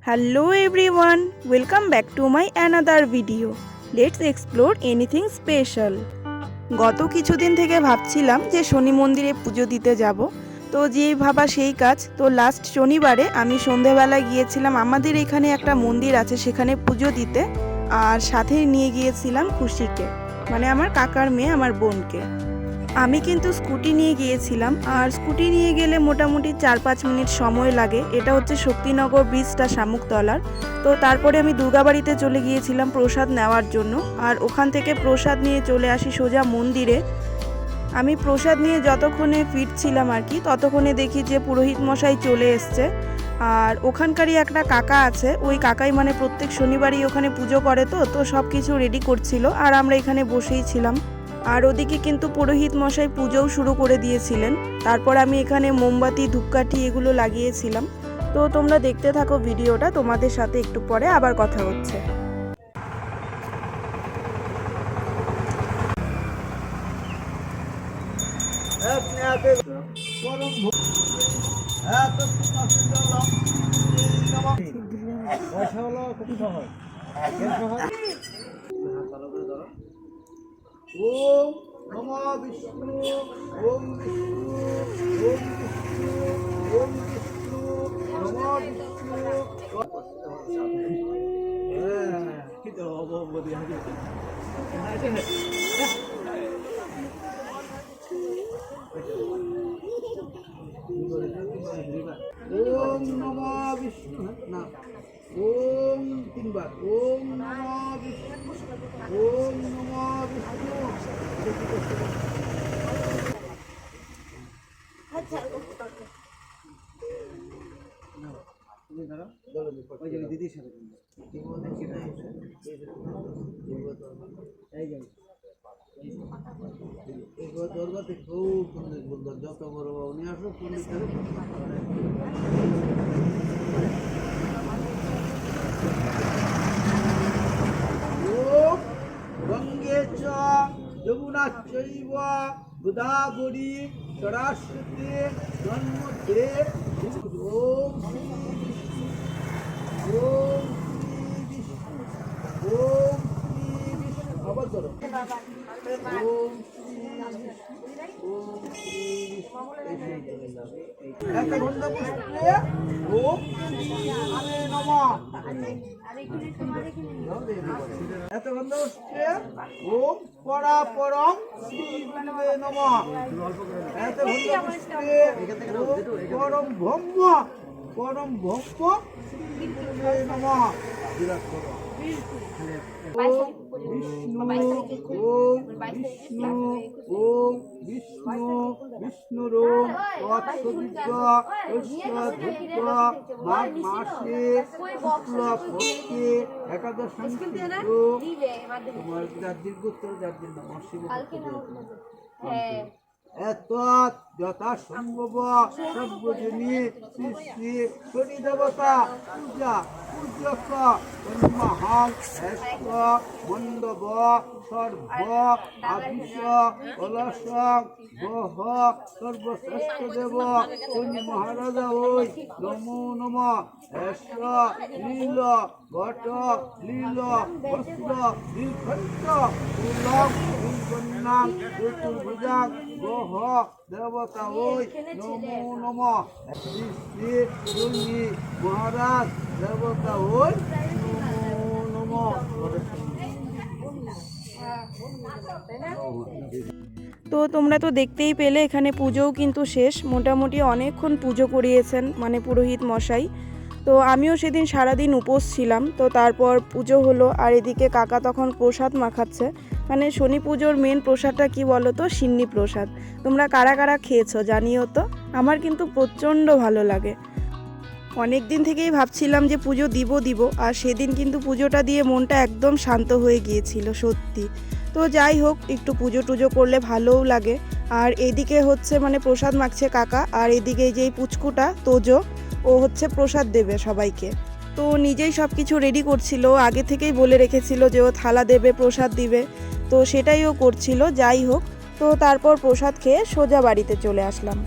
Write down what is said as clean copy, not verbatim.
Hello everyone, welcome back to my another video. Let's explore anything special. গত কিছুদিন থেকে ভাবছিলাম যে শনি মন্দিরে পুজো দিতে যাব। তো যেই ভাবা সেই কাজ। তো লাস্ট শনিবারে আমি সন্ধেবেলা গিয়েছিলাম, আমাদের এখানে একটা মন্দির আছে সেখানে পুজো দিতে, আর সাথে নিয়ে গিয়েছিলাম খুশিকে, মানে আমার কাকার মেয়ে, আমার বোনকে। আমি কিন্তু স্কুটি নিয়ে গিয়েছিলাম, আর স্কুটি নিয়ে গেলে মোটামুটি 4-5 মিনিট সময় লাগে। এটা হচ্ছে শক্তিনগর ব্রিজটা শামুকতলার। তো তারপরে আমি দুর্গাবাড়িতে চলে গিয়েছিলাম প্রসাদ নেওয়ার জন্য, আর ওখান থেকে প্রসাদ নিয়ে চলে আসি সোজা মন্দিরে। আমি প্রসাদ নিয়ে যতক্ষণে ফিরছিলাম আর কি, ততক্ষণে দেখি যে পুরোহিত মশাই চলে এসছে। আর ওখানকারই একটা কাকা আছে, ওই কাকাই মানে প্রত্যেক শনিবারই ওখানে পুজো করে। তো সব কিছু রেডি করছিল, আর আমরা এখানে বসেই ছিলাম। আর ওদিকে কিন্তু পুরোহিত মশাই পুজোও শুরু করে দিয়েছিলেন। তারপর আমি এখানে মোমবাতি, ধূপকাঠি এগুলো লাগিয়েছিলাম। তো তোমরা দেখতে থাকো ভিডিওটা, তোমাদের সাথে একটু পরে আবার কথা হচ্ছে। ওম নমো বিষ্ণু, ওম বিষ্ণু, ওম বিষ্ণু, ওম বিষ্ণু, নমো Vishnu. kita bawa buat dia gitu. Om Namo Vishnu. Nah, Om Timbat. Om Namo Vishnu. Om Namo Vishnu. ini darah, oh jadi didi siapa? Ibu dan kita itu, ibu dorba itu pun bundar jatuh baru ini asal pun itu. Oh, Gangecha, Yamuna Chaiva, Godavari, Saraswati, Janmodhe, Om Om Om apa tu? Om Eka ganda pushpe Om Nama Eka ganda pushpe Om Para Param Nama Eka ganda pushpe Om Param Bhamma Param Bhamma Nama Om Vishnu, Om Vishnu, Vishnu Rom, Vatsudika, Osha Dhukka, Mag Masi, Shukla Phokki, Ekadasanti Dhru, Tomar Jajir Guttor Jajir Namashi Guttor. এতৎ যথা সম্ভব সর্বজনী শ্রী শ্রী শনি দেবতা পূজা পূজক মহান এষ্ট মণ্ডব সর্ব আবিষ কলস গহ সর্বশ্রেষ্ঠ দেব শনি মহারাজা ওই নমো নম এষ্ট লীল ঘট লীল বস্ত্র নীলকণ্ঠ কুলম নীলকন্যাং চতুর্ভুজাং গহ দেবতা ওই নমো নম শ্রী শ্রী শনি মহারাজ দেবতা ওই নমো নম। তো তোমরা তো দেখতেই পেলে এখানে পুজোও কিন্তু শেষ, মোটামুটি অনেকক্ষণ পুজো করিয়েছেন মানে পুরোহিত মশাই। তো আমিও সেদিন সারাদিন উপোস ছিলাম। তো তারপর পুজো হলো, আর এদিকে কাকা তখন প্রসাদ মাখাচ্ছে। মানে শনি পুজোর মেন প্রসাদটা কি বলো তো, সিন্নি প্রসাদ। তোমরা কারা কারা খেয়েছো জানিও তো, আমার কিন্তু প্রচণ্ড ভালো লাগে। অনেক দিন থেকেই ভাবছিলাম যে পুজো দিব, আর সেদিন কিন্তু পুজোটা দিয়ে মনটা একদম শান্ত হয়ে গিয়েছিল সত্যি। তো যাই হোক, একটু পুজো টুজো করলে ভালোও লাগে। আর এদিকে হচ্ছে মানে প্রসাদ মাখছে কাকা, আর এদিকে যেই পুচকুটা তোজো, ও হচ্ছে প্রসাদ দেবে সবাইকে। তো নিজেই সব কিছু রেডি করছিল, আগে থেকেই বলে রেখেছিল যে ও থালা দেবে, প্রসাদ দিবে, তো সেটাই ও করছিল। যাই হোক, তো তারপর প্রসাদ খেয়ে সোজা বাড়িতে চলে আসলাম।